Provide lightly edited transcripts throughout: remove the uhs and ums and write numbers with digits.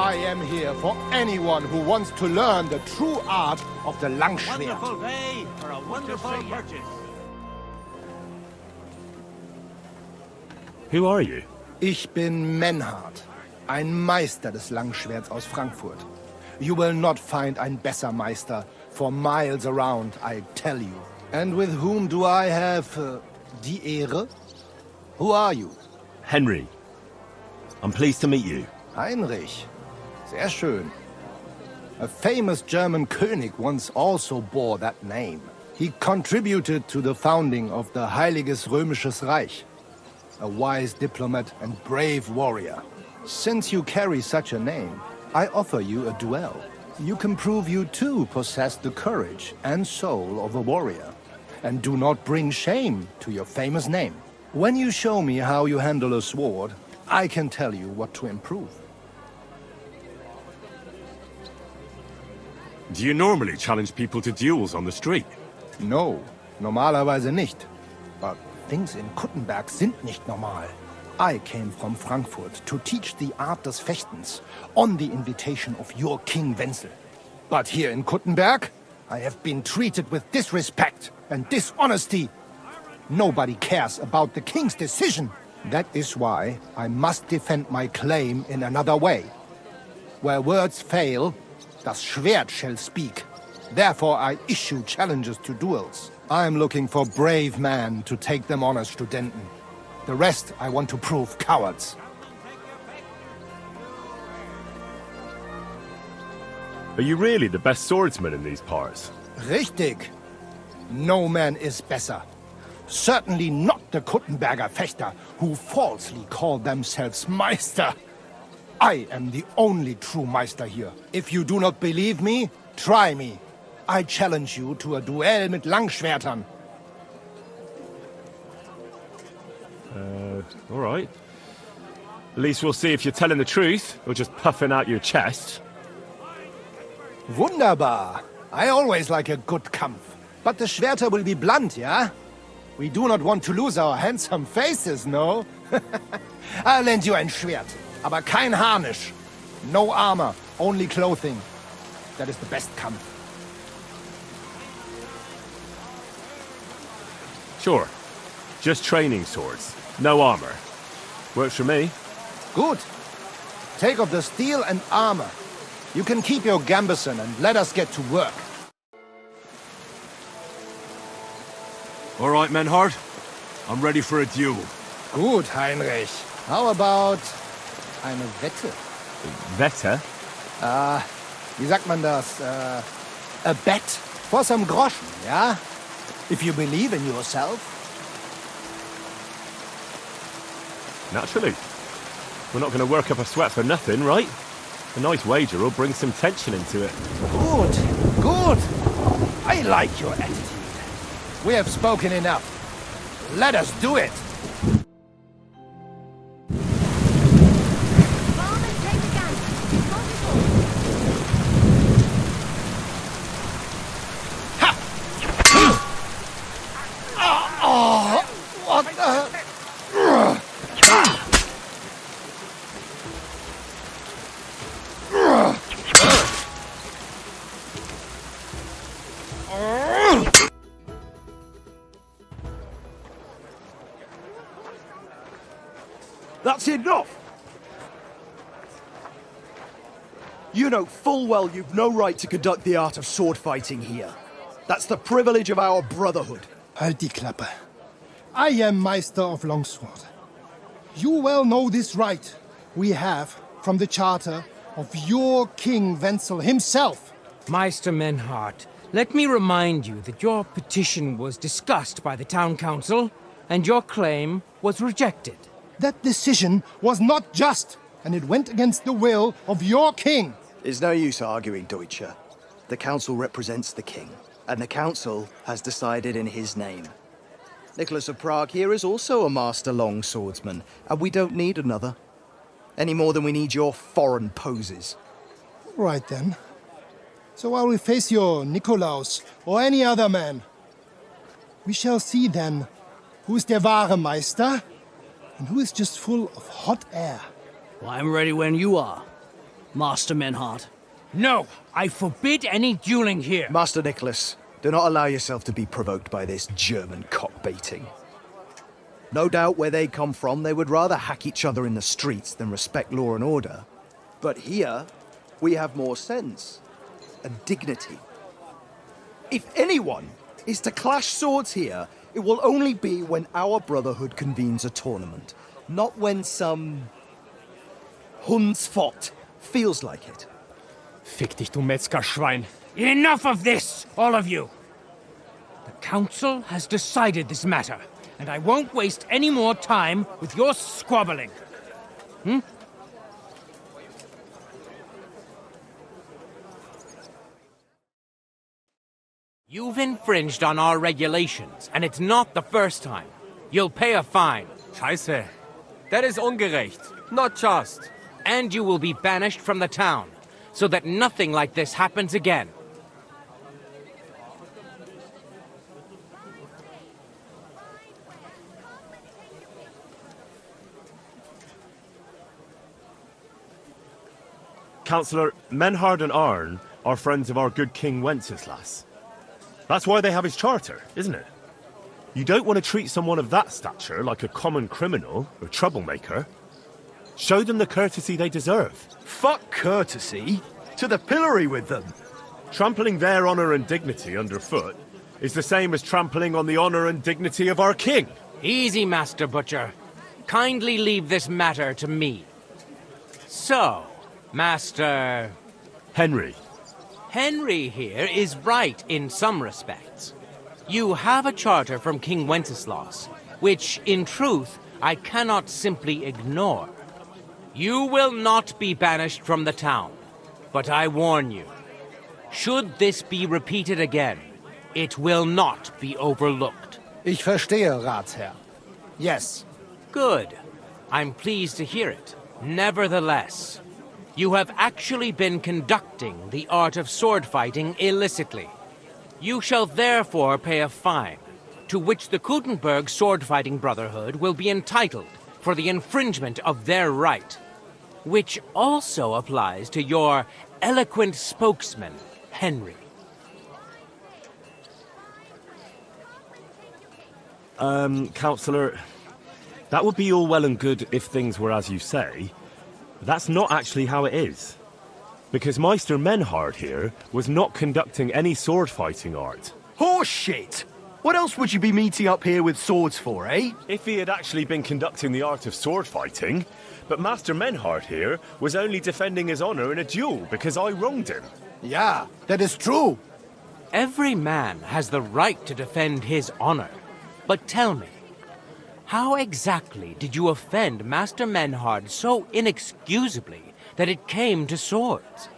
I am here for anyone who wants to learn the true art of the Langschwert. Wonderful day for a wonderful purchase. Who are you? Ich bin Menhard, ein Meister des Langschwerts aus Frankfurt. You will not find ein besser Meister for miles around, I tell you. And with whom do I have die Ehre? Who are you? Henry. I'm pleased to meet you. Heinrich. Sehr schön. A famous German König once also bore that name. He contributed to the founding of the Heiliges Römisches Reich. A wise diplomat and brave warrior. Since you carry such a name, I offer you a duel. You can prove you too possess the courage and soul of a warrior. And do not bring shame to your famous name. When you show me how you handle a sword, I can tell you what to improve. Do you normally challenge people to duels on the street? No, normalerweise nicht. But things in Kuttenberg sind nicht normal. I came from Frankfurt to teach the art des Fechtens on the invitation of your King Wenzel. But here in Kuttenberg, I have been treated with disrespect and dishonesty. Nobody cares about the king's decision. That is why I must defend my claim in another way. Where words fail, das Schwert shall speak. Therefore I issue challenges to duels. I am looking for brave men to take them on as Studenten. The rest I want to prove cowards. Are you really the best swordsman in these parts? Richtig. No man is besser. Certainly not the Kuttenberger Fechter, who falsely call themselves Meister. I am the only true Meister here. If you do not believe me, try me. I challenge you to a duel mit Langschwertern. All right. At least we'll see if you're telling the truth, or just puffing out your chest. Wunderbar. I always like a good Kampf. But the Schwerter will be blunt, yeah? We do not want to lose our handsome faces, no? I'll lend you ein Schwert, aber kein Harnisch. No armor, only clothing. That is the best Kampf. Sure. Just training swords. No armor. Works for me. Good. Take off the steel and armor. You can keep your gambeson and let us get to work. All right, Menhard. I'm ready for a duel. Gut, Heinrich. How about eine Wette? Wette? Wie sagt man das? A bet for some groschen, yeah? If you believe in yourself. Naturally. We're not going to work up a sweat for nothing, right? A nice wager will bring some tension into it. Good, good. I like your attitude. We have spoken enough. Let us do it. What the... That's enough! You know full well you've no right to conduct the art of sword fighting here. That's the privilege of our brotherhood. Halt die Klappe. I am Meister of Longsword. You well know this right we have from the charter of your King Wenzel himself. Meister Menhard, let me remind you that your petition was discussed by the town council, and your claim was rejected. That decision was not just, and it went against the will of your king. It's no use arguing, Deutscher. The council represents the king, and the council has decided in his name. Nicholas of Prague here is also a master long swordsman, and we don't need another. Any more than we need your foreign poses. Right then. So I will face your Nikolaus or any other man. We shall see then who is der wahre Meister and who is just full of hot air. Well, I'm ready when you are. Master Menhard. No, I forbid any dueling here. Master Nicholas, do not allow yourself to be provoked by this German cock-baiting. No doubt where they come from, they would rather hack each other in the streets than respect law and order. But here, we have more sense and dignity. If anyone is to clash swords here, it will only be when our brotherhood convenes a tournament, not when some Hundsfott feels like it. Fick dich, du Metzgerschwein. Enough of this, all of you! The council has decided this matter, and I won't waste any more time with your squabbling. You've infringed on our regulations, and it's not the first time. You'll pay a fine. Scheiße. That is ungerecht. Not just. And you will be banished from the town, so that nothing like this happens again. Councillor, Menhard and Arn are friends of our good King Wenceslas. That's why they have his charter, isn't it? You don't want to treat someone of that stature like a common criminal or troublemaker. Show them the courtesy they deserve. Fuck courtesy. To the pillory with them. Trampling their honour and dignity underfoot is the same as trampling on the honour and dignity of our king. Easy, Master Butcher. Kindly leave this matter to me. So, Master... Henry. Henry here is right in some respects. You have a charter from King Wenceslas, which, in truth, I cannot simply ignore. You will not be banished from the town, but I warn you, should this be repeated again, it will not be overlooked. Ich verstehe, Ratsherr. Yes. Good. I'm pleased to hear it. Nevertheless, you have actually been conducting the art of sword fighting illicitly. You shall therefore pay a fine, to which the Kuttenberg Sword-Fighting Brotherhood will be entitled for the infringement of their right, which also applies to your eloquent spokesman, Henry. Councillor, that would be all well and good if things were as you say. That's not actually how it is. Because Meister Menhard here was not conducting any sword-fighting art. Horseshit! What else would you be meeting up here with swords for, eh? If he had actually been conducting the art of sword-fighting, but Master Menhard here was only defending his honor in a duel because I wronged him. Yeah, that is true. Every man has the right to defend his honor. But tell me, how exactly did you offend Master Menhard so inexcusably that it came to swords?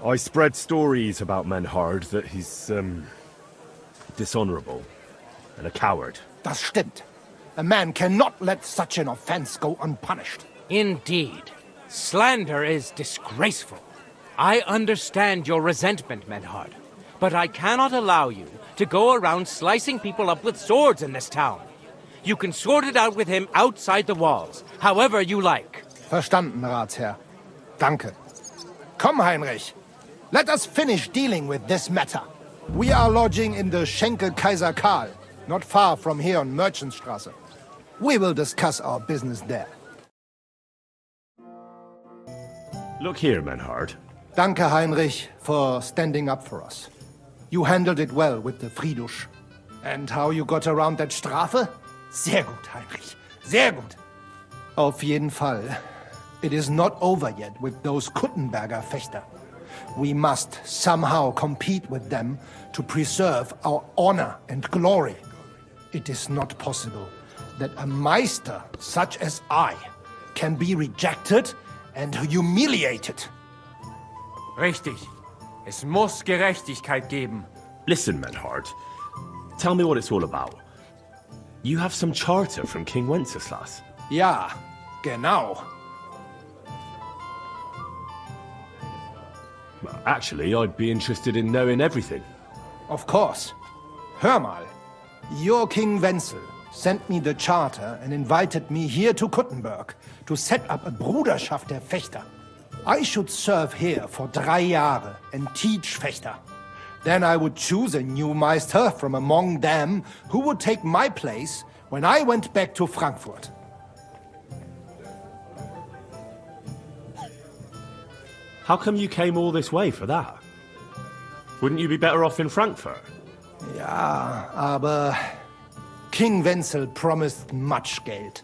I spread stories about Menhard that he's, dishonorable and a coward. Das stimmt. A man cannot let such an offense go unpunished. Indeed. Slander is disgraceful. I understand your resentment, Menhard, but I cannot allow you to go around slicing people up with swords in this town. You can sort it out with him outside the walls, however you like. Verstanden, Ratsherr. Danke. Komm, Heinrich. Let us finish dealing with this matter. We are lodging in the Schenkel Kaiser Karl, not far from here on Merchantstrasse. We will discuss our business there. Look here, Menhard. Danke, Heinrich, for standing up for us. You handled it well with the Friedusch. And how you got around that Strafe? Sehr gut, Heinrich. Sehr gut. Auf jeden Fall. It is not over yet with those Kuttenberger Fechter. We must somehow compete with them to preserve our honor and glory. It is not possible that a Meister such as I can be rejected and humiliated. Richtig. Es muss Gerechtigkeit geben. Listen, Menhard. Tell me what it's all about. You have some charter from King Wenceslas. Ja, genau. Actually, I'd be interested in knowing everything. Of course. Hör mal. Your King Wenzel sent me the charter and invited me here to Kuttenberg to set up a Bruderschaft der Fechter. I should serve here for 3 Jahre and teach Fechter. Then I would choose a new Meister from among them who would take my place when I went back to Frankfurt. How come you came all this way for that? Wouldn't you be better off in Frankfurt? Ja, aber King Wenzel promised much Geld.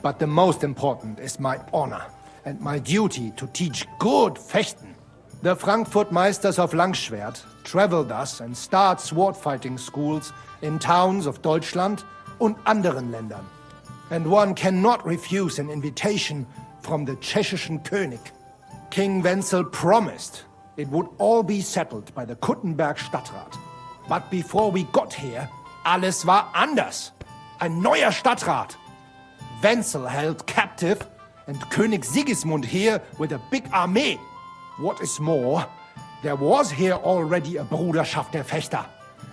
But the most important is my honor and my duty to teach good Fechten. The Frankfurt Meisters of Langschwert travel thus and start sword fighting schools in towns of Deutschland und anderen Ländern. And one cannot refuse an invitation from the tschechischen König. King Wenzel promised it would all be settled by the Kuttenberg Stadtrat. But before we got here, alles war anders. Ein neuer Stadtrat. Wenzel held captive and König Sigismund here with a big army. What is more, there was here already a Bruderschaft der Fechter.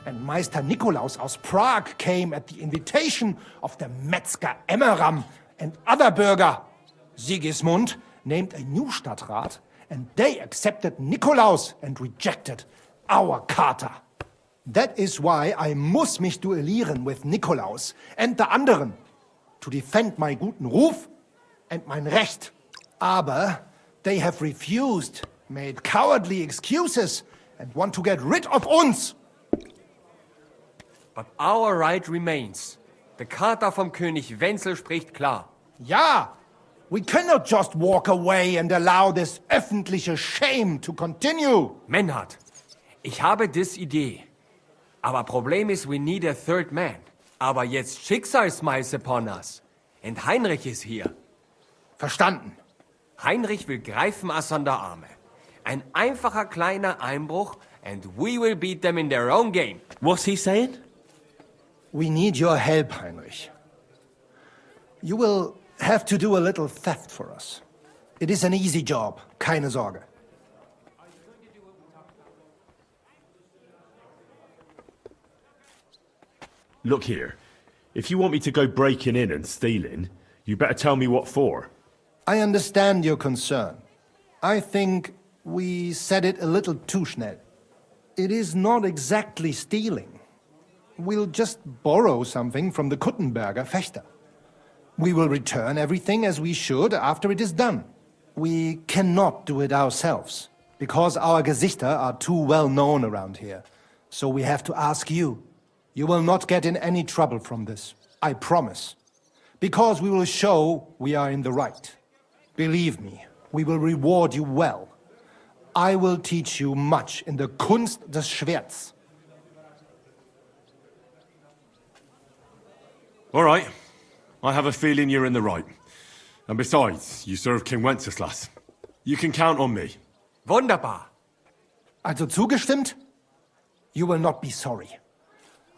And Meister Nikolaus aus Prague came at the invitation of the Metzger Emmeram and other Bürger. Sigismund named a new Stadtrat, and they accepted Nikolaus and rejected our Charter. That is why I muss mich duellieren with Nikolaus and the anderen, to defend my guten Ruf and mein Recht. Aber they have refused, made cowardly excuses, and want to get rid of uns. But our right remains. The Charta vom König Wenzel spricht klar. Ja, we cannot just walk away and allow this öffentliche shame to continue. Menhard, ich habe dis Idee. Aber Problem ist, we need a third man. Aber jetzt Schicksalsschmeiß upon us. Und Heinrich ist hier. Verstanden. Heinrich will greifen us an der Arme. Ein einfacher kleiner Einbruch and we will beat them in their own game. What's he saying? We need your help, Heinrich. You will have to do a little theft for us. It is an easy job, keine Sorge. Look here, if you want me to go breaking in and stealing, you better tell me what for. I understand your concern. I think we said it a little too schnell. It is not exactly stealing. We'll just borrow something from the Kuttenberger Fechter. We will return everything as we should after it is done. We cannot do it ourselves, because our Gesichter are too well known around here. So we have to ask you. You will not get in any trouble from this, I promise. Because we will show we are in the right. Believe me, we will reward you well. I will teach you much in the Kunst des Schwerts. All right. I have a feeling you're in the right. And besides, you serve King Wenceslas. You can count on me. Wunderbar. Also zugestimmt? You will not be sorry.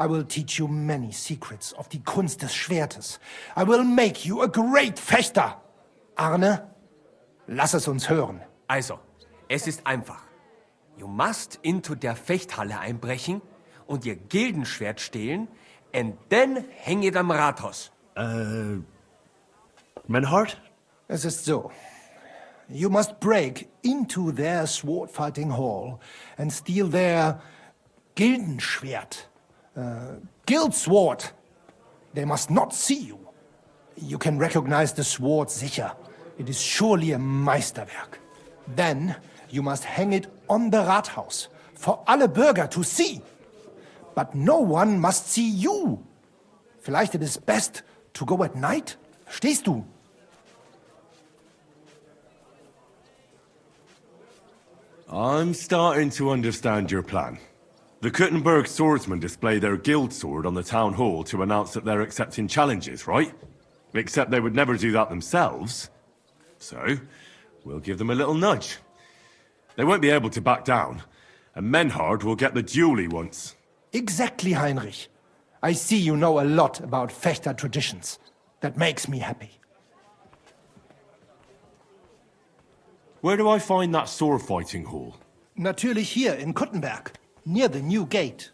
I will teach you many secrets of die Kunst des Schwertes. I will make you a great Fechter. Arne, lass es uns hören. Also, es ist einfach. You must into der Fechthalle einbrechen und ihr Gildenschwert stehlen and then hang it am Rathaus. Menhard? Es ist so. You must break into their sword fighting hall and steal their Gildenschwert. Guild sword. They must not see you. You can recognize the sword sicher. It is surely a Meisterwerk. Then you must hang it on the Rathaus for alle Bürger to see. But no one must see you. Vielleicht it is best to go at night? Verstehst du? I'm starting to understand your plan. The Kuttenberg swordsmen display their guild sword on the town hall to announce that they're accepting challenges, right? Except they would never do that themselves. So, we'll give them a little nudge. They won't be able to back down, and Menhard will get the duel he wants. Exactly, Heinrich. I see you know a lot about Fechter traditions. That makes me happy. Where do I find that sword fighting hall? Natürlich hier in Kuttenberg, near the new gate.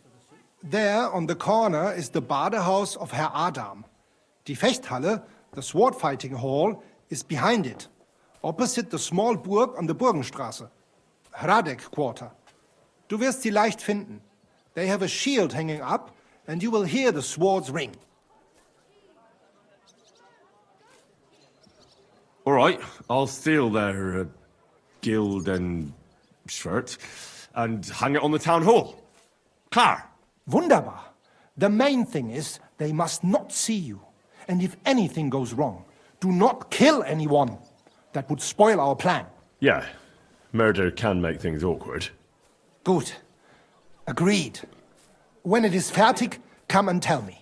There, on the corner, is the Badehaus of Herr Adam. Die Fechthalle, the sword fighting hall, is behind it, opposite the small Burg on the Burgenstraße. Hradek Quarter. Du wirst sie leicht finden. They have a shield hanging up, and you will hear the swords ring. All right, I'll steal their guild and shirt and hang it on the town hall. Klar. Wunderbar. The main thing is, they must not see you. And if anything goes wrong, do not kill anyone. That would spoil our plan. Yeah, murder can make things awkward. Gut. Agreed. When it is fertig, come and tell me.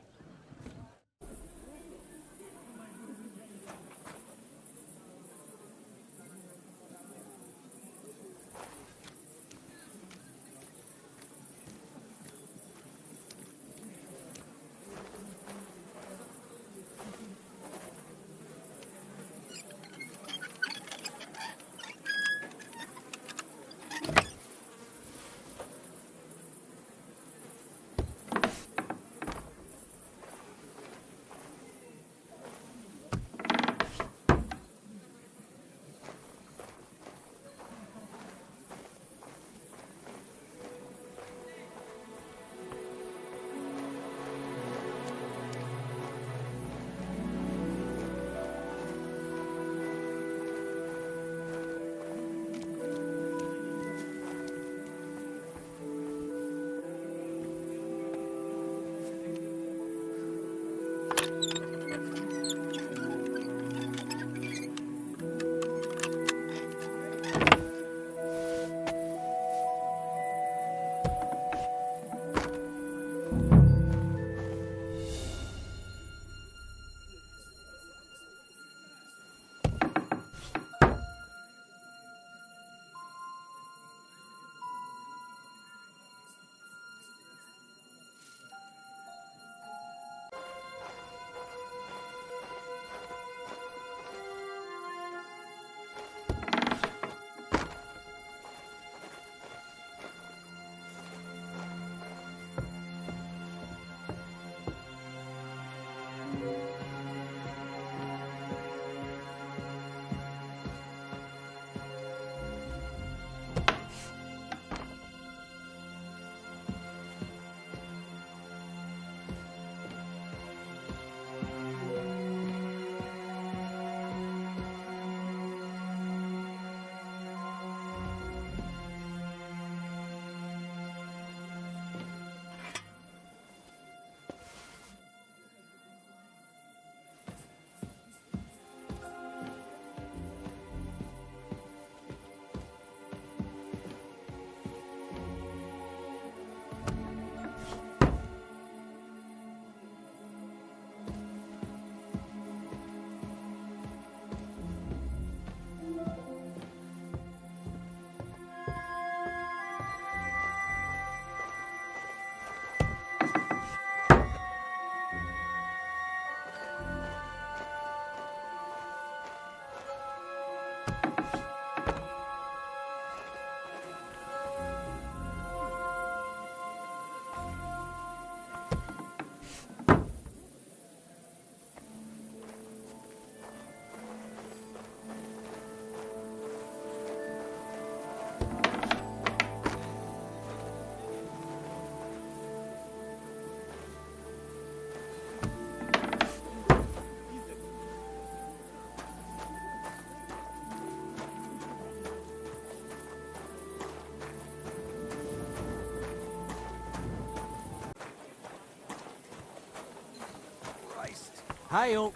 Hi-yo.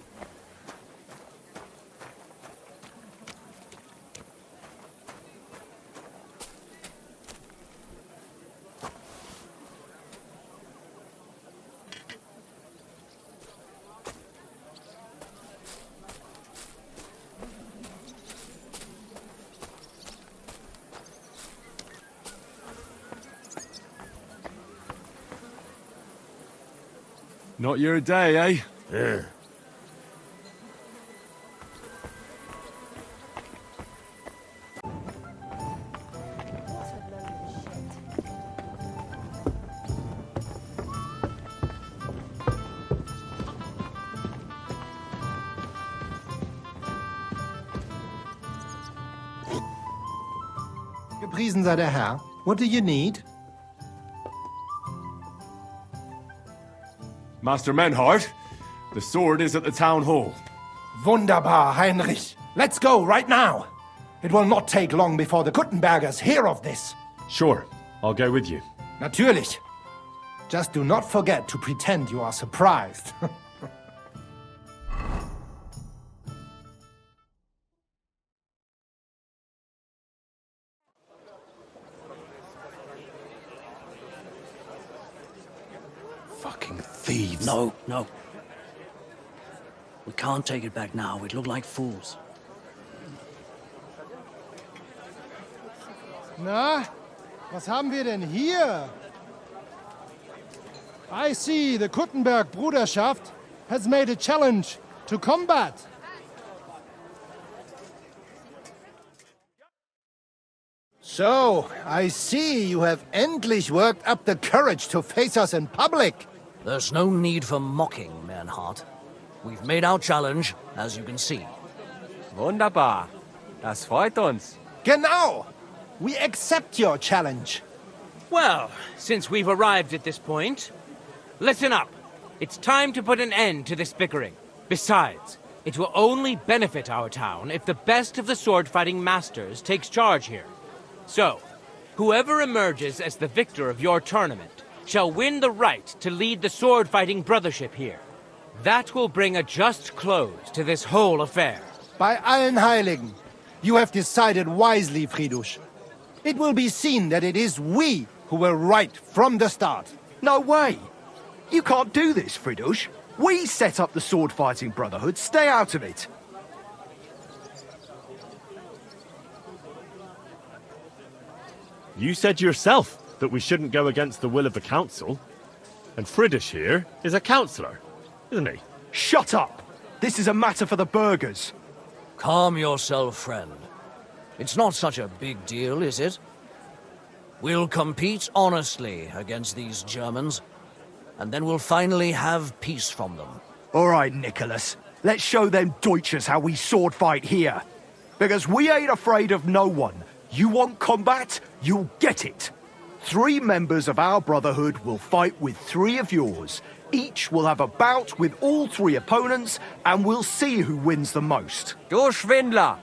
Not your day, eh? Yeah. Gepriesen sei der Herr. What do you need? Master Menhard, the sword is at the town hall. Wunderbar, Heinrich. Let's go right now. It will not take long before the Kuttenbergers hear of this. Sure, I'll go with you. Natürlich. Just do not forget to pretend you are surprised. Fucking thieves. No, no. We can't take it back now. We'd look like fools. Na, was haben wir denn hier? I see the Kuttenberg Bruderschaft has made a challenge to combat. So, I see you have endlich worked up the courage to face us in public. There's no need for mocking, Menhard. We've made our challenge, as you can see. Wunderbar. Das freut uns. Genau. We accept your challenge. Well, since we've arrived at this point, listen up. It's time to put an end to this bickering. Besides, it will only benefit our town if the best of the sword-fighting masters takes charge here. So, whoever emerges as the victor of your tournament shall win the right to lead the sword-fighting brothership here. That will bring a just close to this whole affair. Bei allen Heiligen, you have decided wisely, Friedrich. It will be seen that it is we who were right from the start. No way! You can't do this, Friedrich. We set up the sword-fighting brotherhood. Stay out of it. You said yourself that we shouldn't go against the will of the council. And Friedrich here is a councillor, isn't he? Shut up! This is a matter for the burghers. Calm yourself, friend. It's not such a big deal, is it? We'll compete honestly against these Germans, and then we'll finally have peace from them. All right, Nicholas. Let's show them Deutschers how we sword fight here. Because we ain't afraid of no one. You want combat? You'll get it. 3 members of our brotherhood will fight with 3 of yours. Each will have a bout with all 3 opponents, and we'll see who wins the most. Du Schwindler!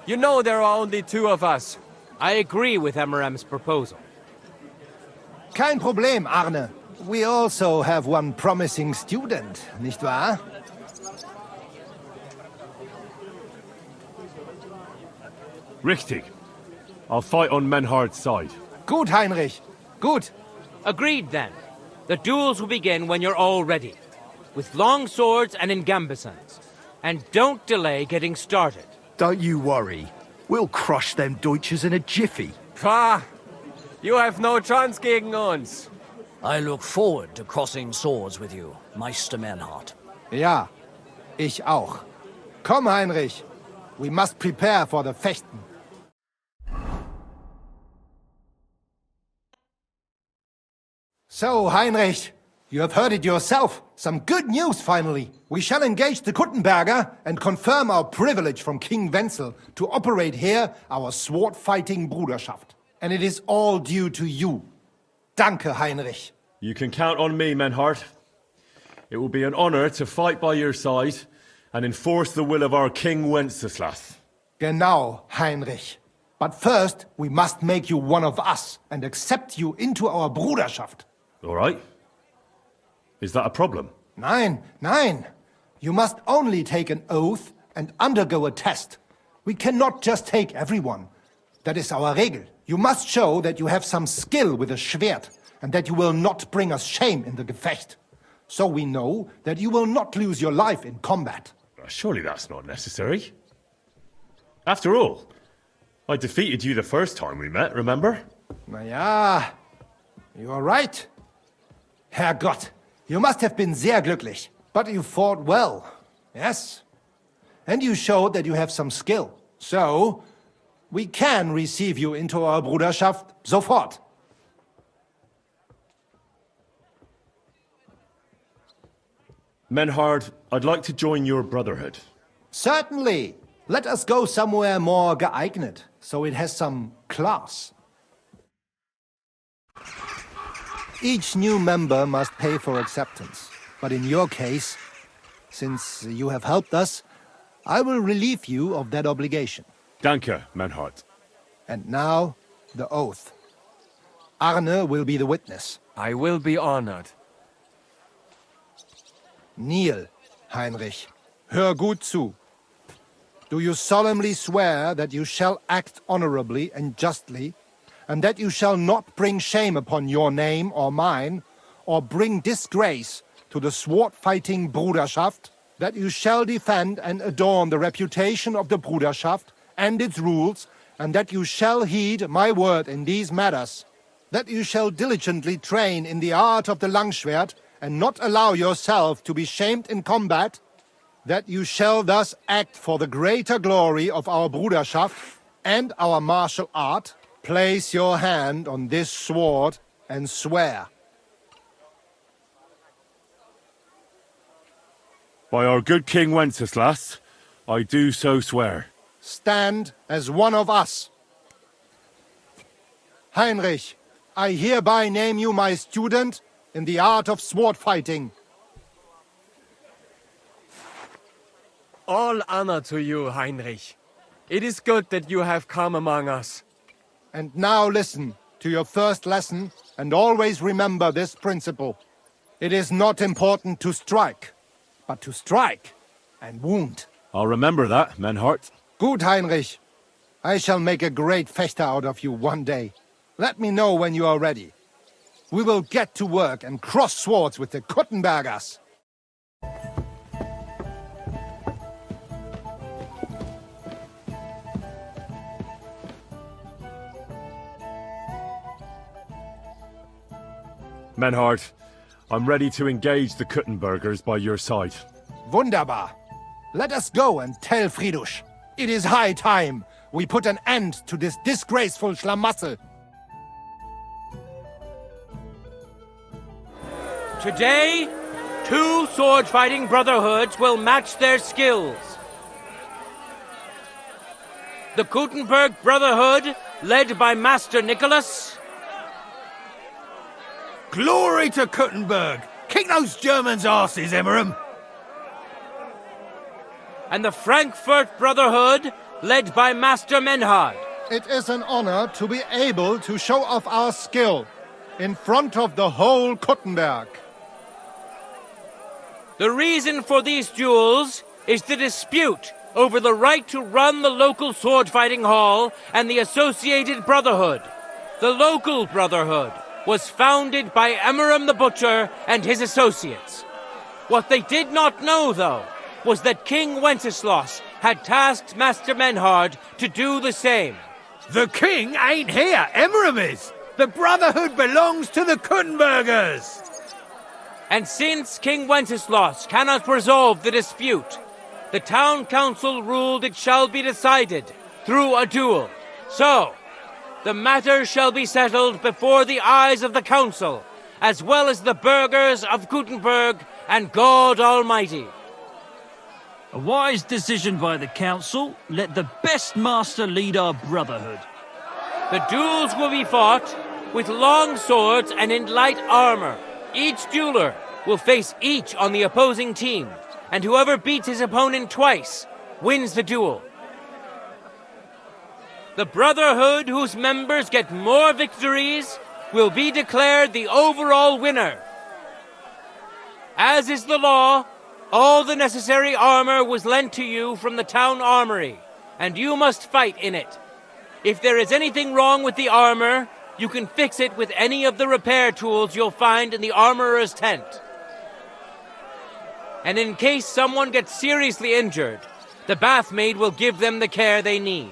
You know there are only 2 of us. I agree with Emmerem's proposal. Kein Problem, Arne. We also have one promising student, nicht wahr? Richtig. I'll fight on Menhard's side. Gut, Heinrich. Gut. Agreed, then. The duels will begin when you're all ready, with long swords and in gambesons. And don't delay getting started. Don't you worry. We'll crush them Deutschers in a jiffy. Pah! You have no chance gegen uns. I look forward to crossing swords with you, Meister Menhard. Ja, ich auch. Komm, Heinrich. We must prepare for the Fechten. So, Heinrich, you have heard it yourself. Some good news, finally. We shall engage the Kuttenberger and confirm our privilege from King Wenzel to operate here our sword-fighting Bruderschaft. And it is all due to you. Danke, Heinrich. You can count on me, Menhard. It will be an honor to fight by your side and enforce the will of our King Wenceslas. Genau, Heinrich. But first, we must make you one of us and accept you into our Bruderschaft. All right? Is that a problem? Nein, nein. You must only take an oath and undergo a test. We cannot just take everyone. That is our Regel. You must show that you have some skill with a Schwert and that you will not bring us shame in the Gefecht. So we know that you will not lose your life in combat. Surely that's not necessary. After all, I defeated you the first time we met, remember? Na ja, you are right. Herrgott, you must have been sehr glücklich. But you fought well, yes. And you showed that you have some skill. So, we can receive you into our Bruderschaft sofort. Menhard, I'd like to join your brotherhood. Certainly. Let us go somewhere more geeignet, so it has some class. Each new member must pay for acceptance. But in your case, since you have helped us, I will relieve you of that obligation. Danke, Menhard. And now, the oath. Arne will be the witness. I will be honored. Kneel, Heinrich. Hör gut zu. Do you solemnly swear that you shall act honorably and justly, and that you shall not bring shame upon your name or mine, or bring disgrace to the sword-fighting Bruderschaft, that you shall defend and adorn the reputation of the Bruderschaft and its rules, and that you shall heed my word in these matters, that you shall diligently train in the art of the Langschwert, and not allow yourself to be shamed in combat, that you shall thus act for the greater glory of our Bruderschaft and our martial art. Place your hand on this sword and swear. By our good King Wenceslas, I do so swear. Stand as one of us. Heinrich, I hereby name you my student in the art of sword fighting. All honor to you, Heinrich. It is good that you have come among us. And now listen to your first lesson and always remember this principle. It is not important to strike, but to strike and wound. I'll remember that, Menhard. Gut, Heinrich. I shall make a great fechter out of you one day. Let me know when you are ready. We will get to work and cross swords with the Kuttenbergers. Menhard, I'm ready to engage the Kuttenbergers by your side. Wunderbar. Let us go and tell Friedrich. It is high time we put an end to this disgraceful schlamassel. Today, 2 sword-fighting brotherhoods will match their skills. The Kuttenberg Brotherhood, led by Master Nicholas. Glory to Kuttenberg! Kick those Germans' asses, Emmeram! And the Frankfurt Brotherhood, led by Master Menhard. It is an honor to be able to show off our skill in front of the whole Kuttenberg. The reason for these duels is the dispute over the right to run the local sword-fighting hall and the associated brotherhood. The local brotherhood was founded by Emmeram the Butcher and his associates. What they did not know, though, was that King Wenceslas had tasked Master Menhard to do the same. The king ain't here, Emmeram is! The Brotherhood belongs to the Kuttenbergers! And since King Wenceslas cannot resolve the dispute, the town council ruled it shall be decided through a duel. So, the matter shall be settled before the eyes of the council, as well as the burghers of Kuttenberg and God Almighty. A wise decision by the council. Let the best master lead our brotherhood. The duels will be fought with long swords and in light armor. Each dueler will face each on the opposing team, and whoever beats his opponent twice wins the duel. The brotherhood whose members get more victories will be declared the overall winner. As is the law, all the necessary armor was lent to you from the town armory, and you must fight in it. If there is anything wrong with the armor, you can fix it with any of the repair tools you'll find in the armorer's tent. And in case someone gets seriously injured, the bathmaid will give them the care they need.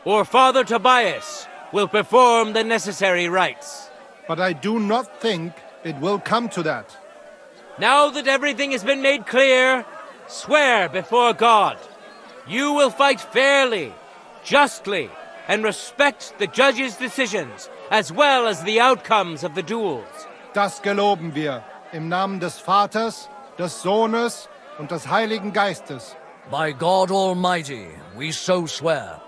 Or Father Tobias will perform the necessary rites. But I do not think it will come to that. Now that everything has been made clear, swear before God. You will fight fairly, justly, and respect the judge's decisions, as well as the outcomes of the duels. Das geloben wir, im Namen des Vaters, des Sohnes und des Heiligen Geistes. By God Almighty, we so swear.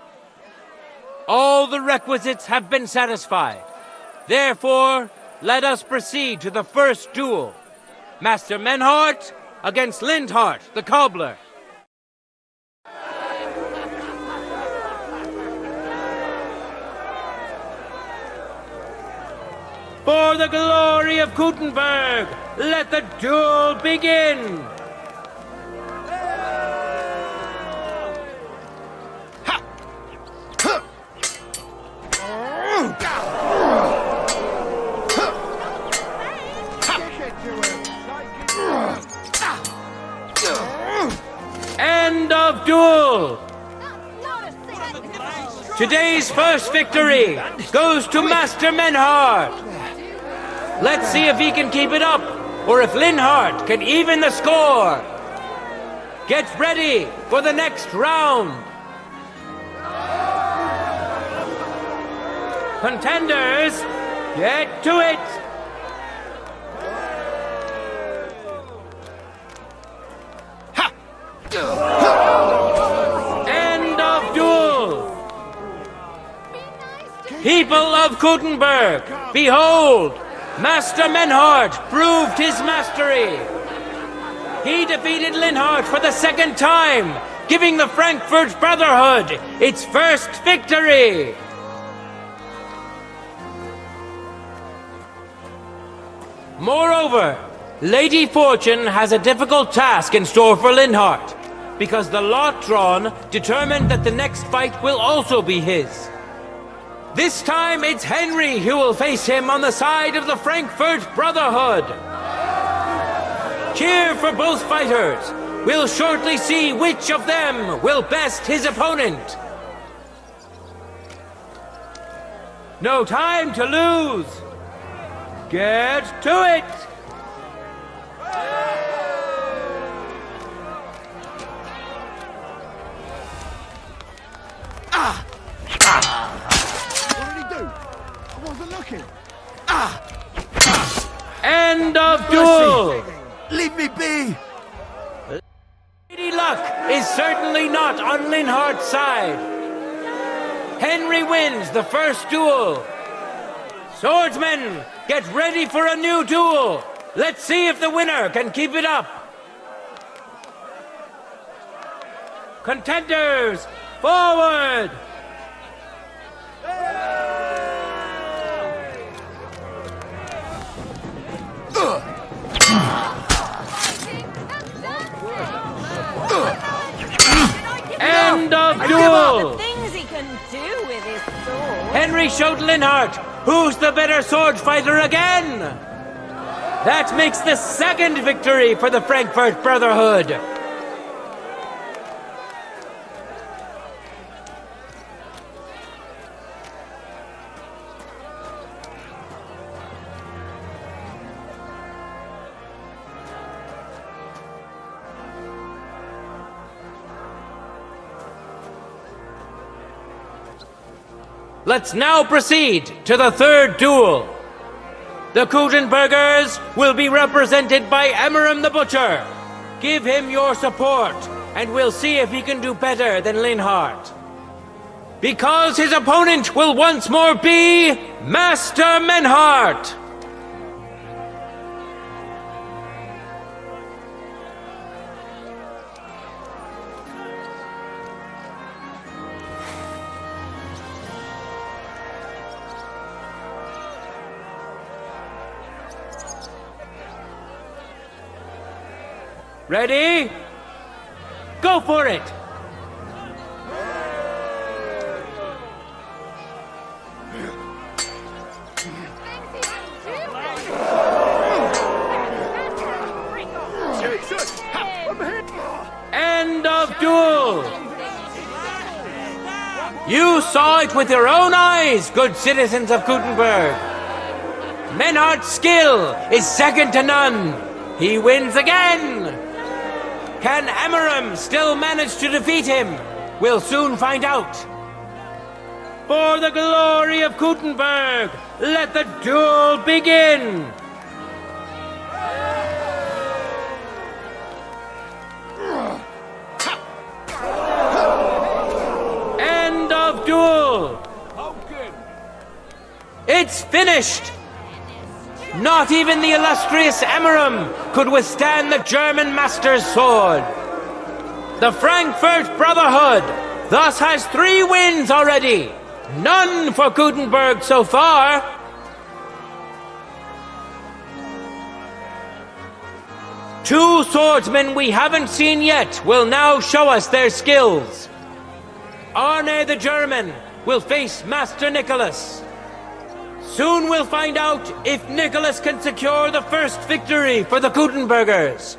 All the requisites have been satisfied. Therefore, let us proceed to the first duel. Master Menhard against Lindhart, the cobbler. For the glory of Kuttenberg, let the duel begin! End of duel! Today's first victory goes to Master Menhard. Let's see if he can keep it up, or if Lindhart can even the score. Get ready for the next round. Contenders, get to it. End of duel. People of Kuttenberg, behold, Master Menhard proved his mastery. He defeated Lindhart for the second time, giving the Frankfurt Brotherhood its first victory. Moreover, Lady Fortune has a difficult task in store for Lindhart, because the lot drawn determined that the next fight will also be his. This time it's Henry who will face him on the side of the Frankfurt Brotherhood. Cheer for both fighters. We'll shortly see which of them will best his opponent. No time to lose. Get to it. End of duel! Leave me be! Lady Luck is certainly not on Lindhart's side. Henry wins the first duel. Swordsmen, get ready for a new duel. Let's see if the winner can keep it up. Contenders, forward! End of duel! Things he can do with his sword. Henry showed Lindhart who's the better sword fighter again. That makes the second victory for the Frankfurt Brotherhood. Let's now proceed to the third duel. The Kuttenbergers will be represented by Emmeram the Butcher. Give him your support, and we'll see if he can do better than Lindhart. Because his opponent will once more be Master Menhard. Ready? Go for it! End of duel! You saw it with your own eyes, good citizens of Kuttenberg. Menhard's skill is second to none. He wins again! Can Emmeram still manage to defeat him? We'll soon find out. For the glory of Kuttenberg, let the duel begin! End of duel! It's finished! Not even the illustrious Emmeram could withstand the German master's sword. The Frankfurt Brotherhood thus has 3 wins already. None for Kuttenberg so far. Two swordsmen we haven't seen yet will now show us their skills. Arne the German will face Master Nicholas. Soon we'll find out if Nicholas can secure the first victory for the Kuttenbergers.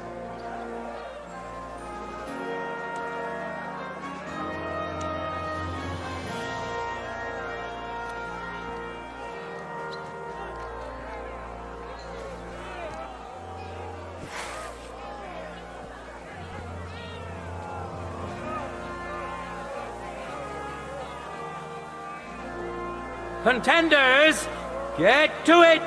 Contenders, get to it!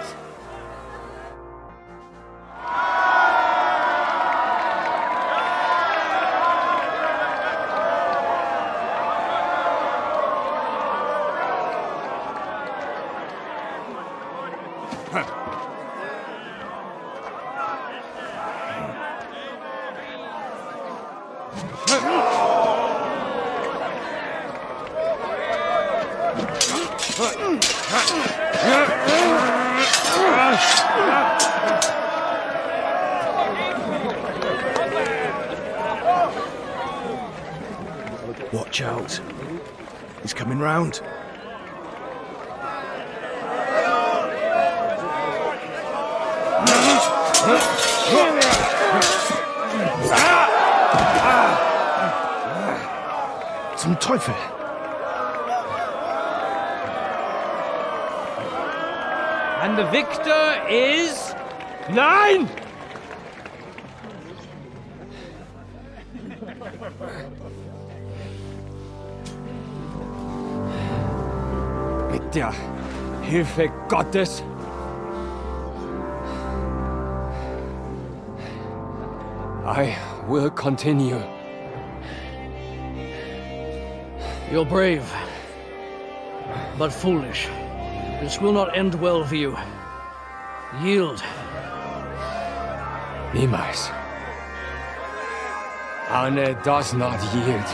Watch out. He's coming round. Zum Teufel! And the victor is... Nein! Mit der Hilfe Gottes. I will continue. You're brave, but foolish. This will not end well for you. Yield. Niemals. Arne does not yield.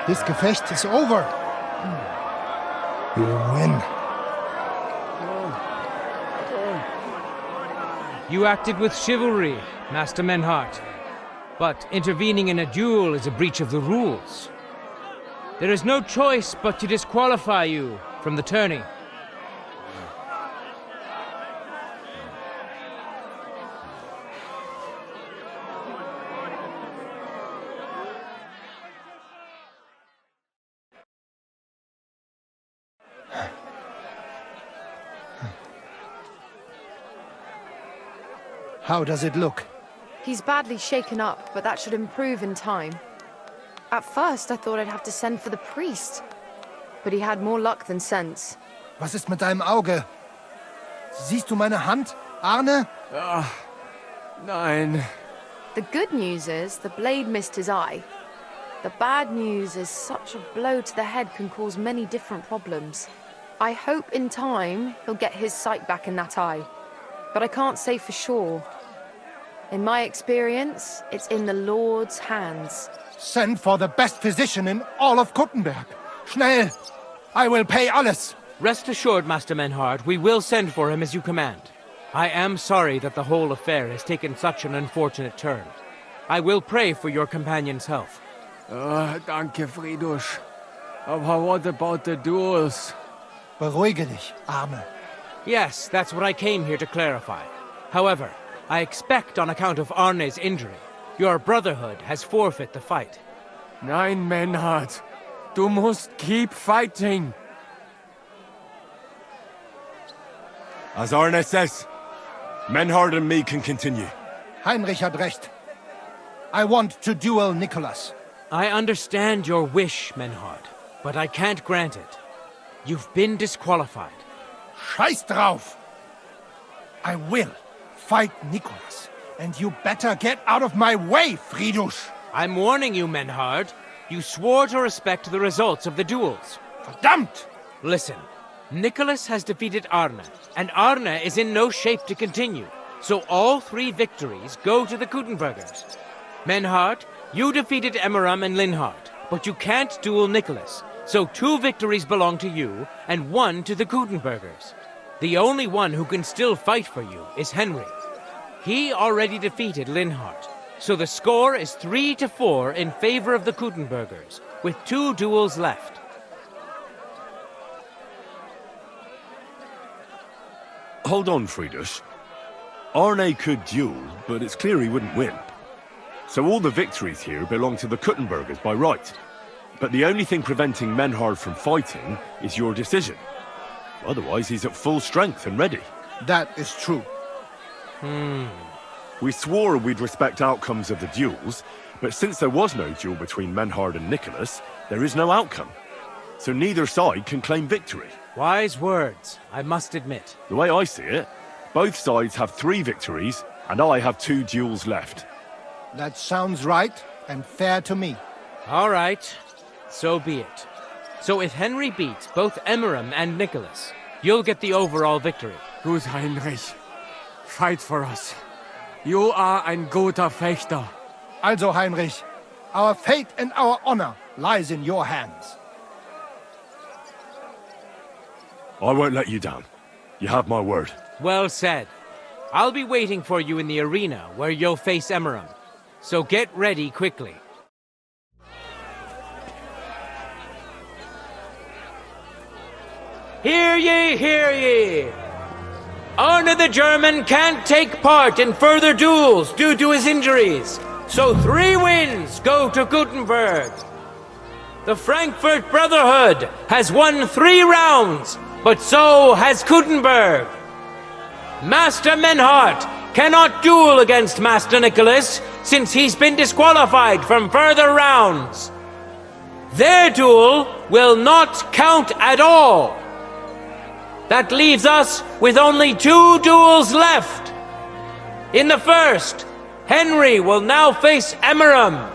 This Gefecht is over. You win. You acted with chivalry, Master Menhard. But intervening in a duel is a breach of the rules. There is no choice but to disqualify you from the tourney. How does it look? He's badly shaken up, but that should improve in time. At first, I thought I'd have to send for the priest. But he had more luck than sense. Was ist mit deinem Auge? Siehst du meine Hand, Arne? Nein. The good news is the blade missed his eye. The bad news is such a blow to the head can cause many different problems. I hope in time he'll get his sight back in that eye. But I can't say for sure. In my experience, it's in the Lord's hands. Send for the best physician in all of Kuttenberg. Schnell! I will pay alles. Rest assured, Master Menhard, we will send for him as you command. I am sorry that the whole affair has taken such an unfortunate turn. I will pray for your companion's health. Danke, Friedrich. But what about the duels? Beruhige dich, Arne. Yes, that's what I came here to clarify. However, I expect on account of Arne's injury, your brotherhood has forfeit the fight. Nein, Menhard. Du musst keep fighting. As Arne says, Menhard and me can continue. Heinrich had recht. I want to duel Nicholas. I understand your wish, Menhard, but I can't grant it. You've been disqualified. Scheiß drauf! I will fight Nicholas, and you better get out of my way, Friedusch! I'm warning you, Menhard. You swore to respect the results of the duels. Verdammt! Listen, Nicholas has defeated Arne, and Arne is in no shape to continue, so all 3 victories go to the Kuttenbergers. Menhard, you defeated Emmeram and Linhard, but you can't duel Nicholas, so 2 victories belong to you, and 1 to the Kuttenbergers. The only one who can still fight for you is Henry. He already defeated Linhard, so the score is 3-4 in favor of the Kuttenbergers, with 2 duels left. Hold on, Friedusch. Arne could duel, but it's clear he wouldn't win. So all the victories here belong to the Kuttenbergers by right. But the only thing preventing Menhard from fighting is your decision. Otherwise, he's at full strength and ready. That is true. We swore we'd respect outcomes of the duels, but since there was no duel between Menhard and Nicholas, there is no outcome. So neither side can claim victory. Wise words, I must admit. The way I see it, both sides have 3 victories, and I have 2 duels left. That sounds right and fair to me. All right, so be it. So if Henry beats both Emmeram and Nicholas, you'll get the overall victory. Gut, Heinrich. Fight for us. You are ein guter Fechter. Also, Heinrich, our fate and our honor lies in your hands. I won't let you down. You have my word. Well said. I'll be waiting for you in the arena where you'll face Emmeram. So get ready quickly. Hear ye, hear ye! Arne the German can't take part in further duels due to his injuries, so 3 wins go to Kuttenberg. The Frankfurt Brotherhood has won 3 rounds, but so has Kuttenberg. Master Menhard cannot duel against Master Nicholas since he's been disqualified from further rounds. Their duel will not count at all. That leaves us with only 2 duels left. In the first, Henry will now face Emmeram.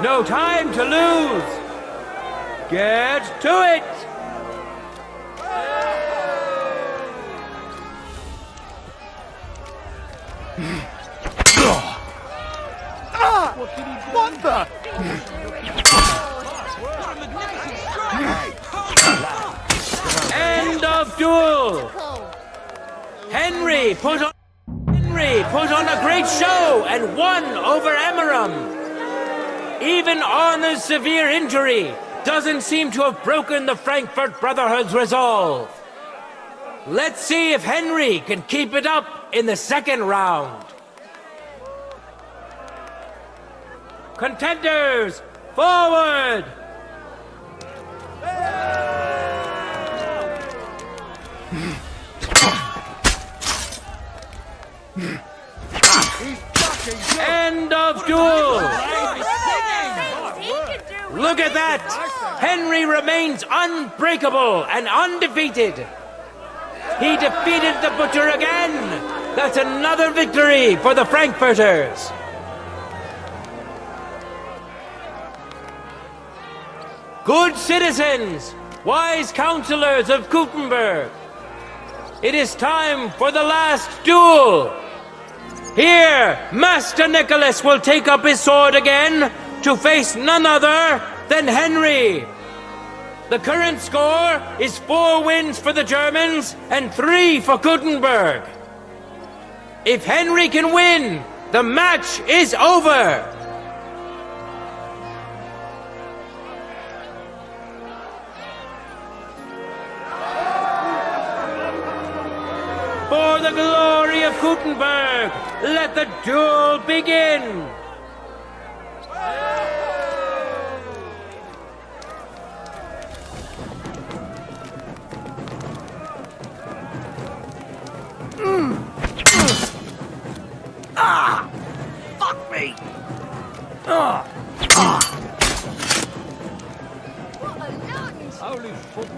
No time to lose! Get to it! What the? End of duel! Henry put on a great show and won over Emmeram. Even Arne's severe injury doesn't seem to have broken the Frankfurt Brotherhood's resolve. Let's see if Henry can keep it up in the second round. Contenders, forward! End of duel! Look at that! Henry remains unbreakable and undefeated. He defeated the Butcher again. That's another victory for the Frankfurters. Good citizens, wise counselors of Kuttenberg, it is time for the last duel. Here, Master Nicholas will take up his sword again to face none other than Henry. The current score is 4 wins for the Germans and 3 for Kuttenberg. If Henry can win, the match is over. glory of Kuttenberg, let the duel begin! Fuck me! Holy fuck,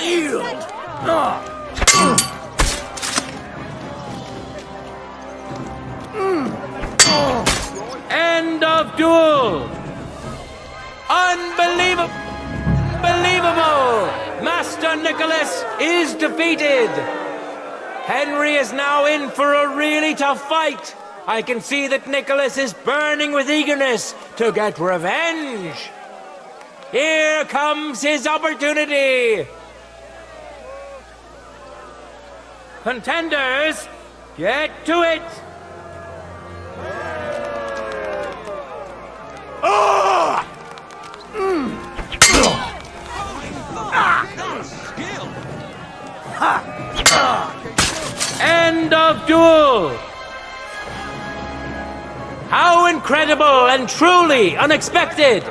Yield! End of duel! Unbelievable! Unbelievable! Master Nicholas is defeated! Henry is now in for a really tough fight. I can see that Nicholas is burning with eagerness to get revenge. Here comes his opportunity. Contenders, get to it. End of duel. How incredible and truly unexpected!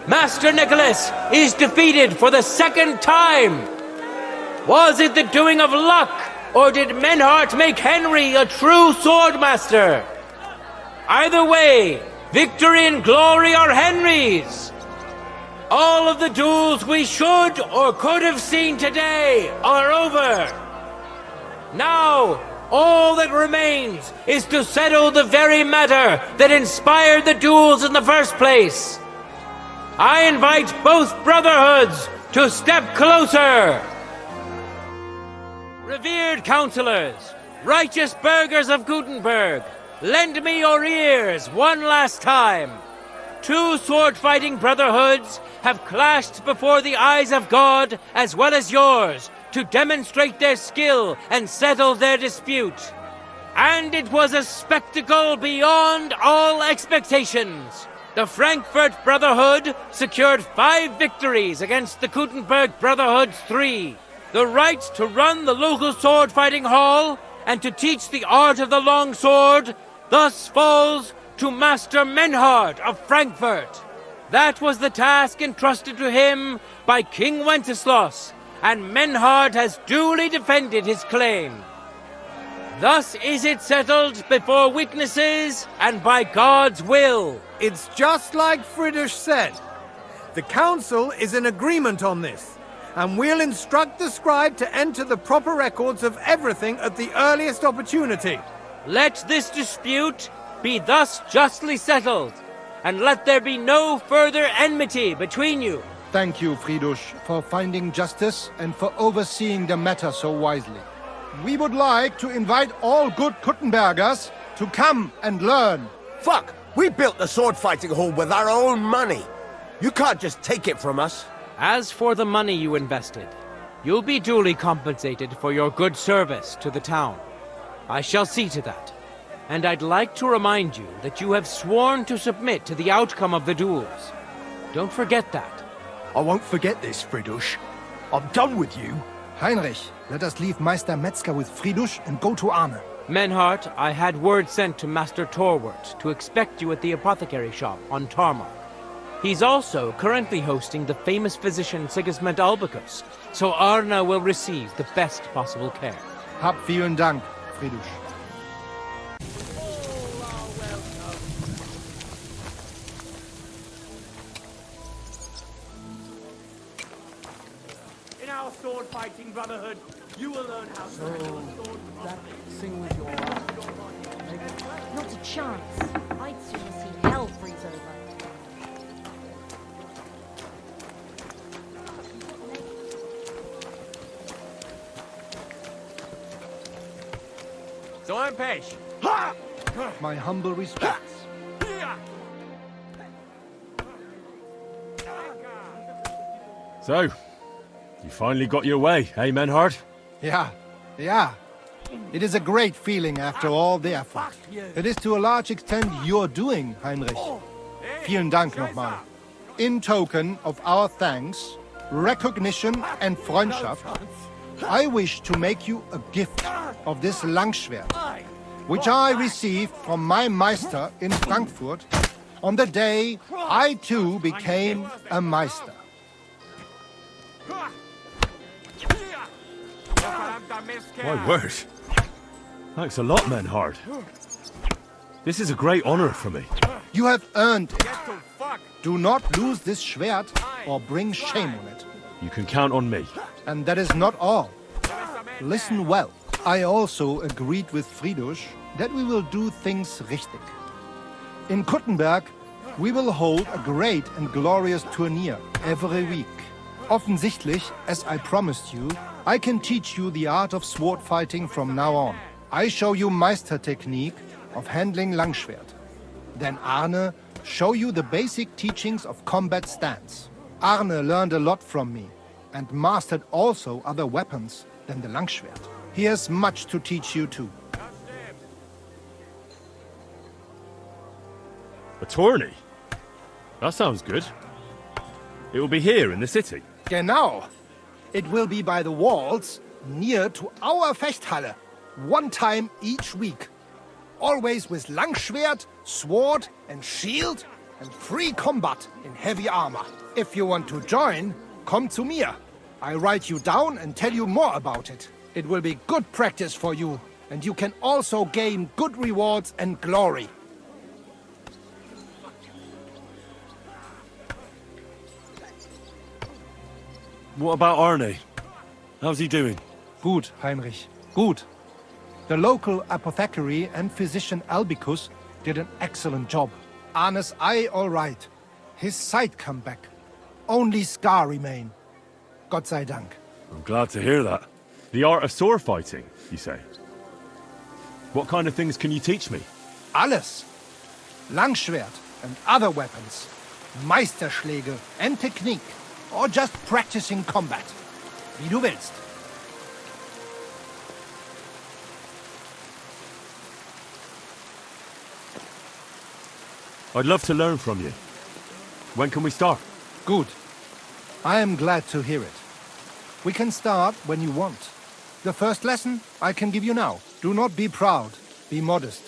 Master Nicholas is defeated for the second time! Was it the doing of luck, or did Menhard make Henry a true swordmaster? Either way, victory and glory are Henry's! All of the duels we should or could have seen today are over! Now, all that remains is to settle the very matter that inspired the duels in the first place. I invite both brotherhoods to step closer. Revered counselors, righteous burghers of Kuttenberg, lend me your ears one last time. Two sword-fighting brotherhoods have clashed before the eyes of God as well as yours, to demonstrate their skill and settle their dispute. And it was a spectacle beyond all expectations. The Frankfurt Brotherhood secured 5 victories against the Kuttenberg Brotherhood's 3. The right to run the local sword-fighting hall and to teach the art of the long sword thus falls to Master Menhard of Frankfurt. That was the task entrusted to him by King Wenceslas, and Menhard has duly defended his claim. Thus is it settled before witnesses and by God's will. It's just like Friedrich said. The council is in agreement on this, and we'll instruct the scribe to enter the proper records of everything at the earliest opportunity. Let this dispute be thus justly settled, and let there be no further enmity between you. Thank you, Friedrich, for finding justice and for overseeing the matter so wisely. We would like to invite all good Kuttenbergers to come and learn. Fuck! We built the sword-fighting hall with our own money. You can't just take it from us. As for the money you invested, you'll be duly compensated for your good service to the town. I shall see to that. And I'd like to remind you that you have sworn to submit to the outcome of the duels. Don't forget that. I won't forget this, Friedrich. I'm done with you. Heinrich, let us leave Meister Metzger with Friedrich and go to Arne. Menhard, I had word sent to Master Torwart to expect you at the apothecary shop on Tarmac. He's also currently hosting the famous physician Sigismund Albicus, so Arne will receive the best possible care. Hab vielen Dank, Friedrich. In our sword-fighting brotherhood, you will learn how to handle a sword. That thing with your... Not a chance. I'd sooner see hell freeze over. So I'm Pesh. My humble respects. So, you finally got your way, eh, Menhard? Yeah. It is a great feeling after all the effort. It is to a large extent your doing, Heinrich. Vielen Dank nochmal. In token of our thanks, recognition and Freundschaft, I wish to make you a gift of this Langschwert, which I received from my Meister in Frankfurt on the day I too became a Meister. My word. Thanks a lot, Menhard. This is a great honor for me. You have earned it. Do not lose this Schwert or bring shame on it. You can count on me. And that is not all. Listen well. I also agreed with Friedrich that we will do things richtig. In Kuttenberg, we will hold a great and glorious tourney every week. Offensichtlich, as I promised you, I can teach you the art of sword fighting from now on. I show you Meister technique of handling Langschwert. Then Arne show you the basic teachings of combat stance. Arne learned a lot from me and mastered also other weapons than the Langschwert. He has much to teach you too. A tourney? That sounds good. It will be here in the city. Genau. It will be by the walls near to our Fechthalle, one time each week. Always with Langschwert, sword and shield and free combat in heavy armor. If you want to join, come to mir. I write you down and tell you more about it. It will be good practice for you, and you can also gain good rewards and glory. What about Arne? How's he doing? Gut, Heinrich. Gut. The local apothecary and physician Albicus did an excellent job. Arne's eye all right. His sight come back. Only scar remain. Gott sei Dank. I'm glad to hear that. The art of sword fighting, you say? What kind of things can you teach me? Alles. Langschwert and other weapons. Meisterschläge and technique. Or just practicing combat. Wie du willst. I'd love to learn from you. When can we start? Good. I am glad to hear it. We can start when you want. The first lesson I can give you now. Do not be proud. Be modest.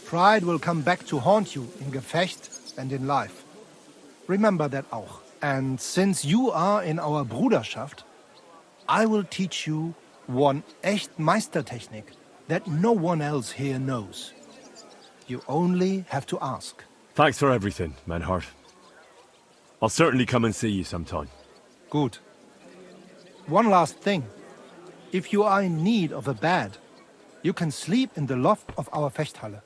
Pride will come back to haunt you in Gefecht and in life. Remember that auch. And since you are in our Bruderschaft, I will teach you one echt Meistertechnik that no one else here knows. You only have to ask. Thanks for everything, Menhard. I'll certainly come and see you sometime. Good. One last thing. If you are in need of a bed, you can sleep in the loft of our Fechthalle.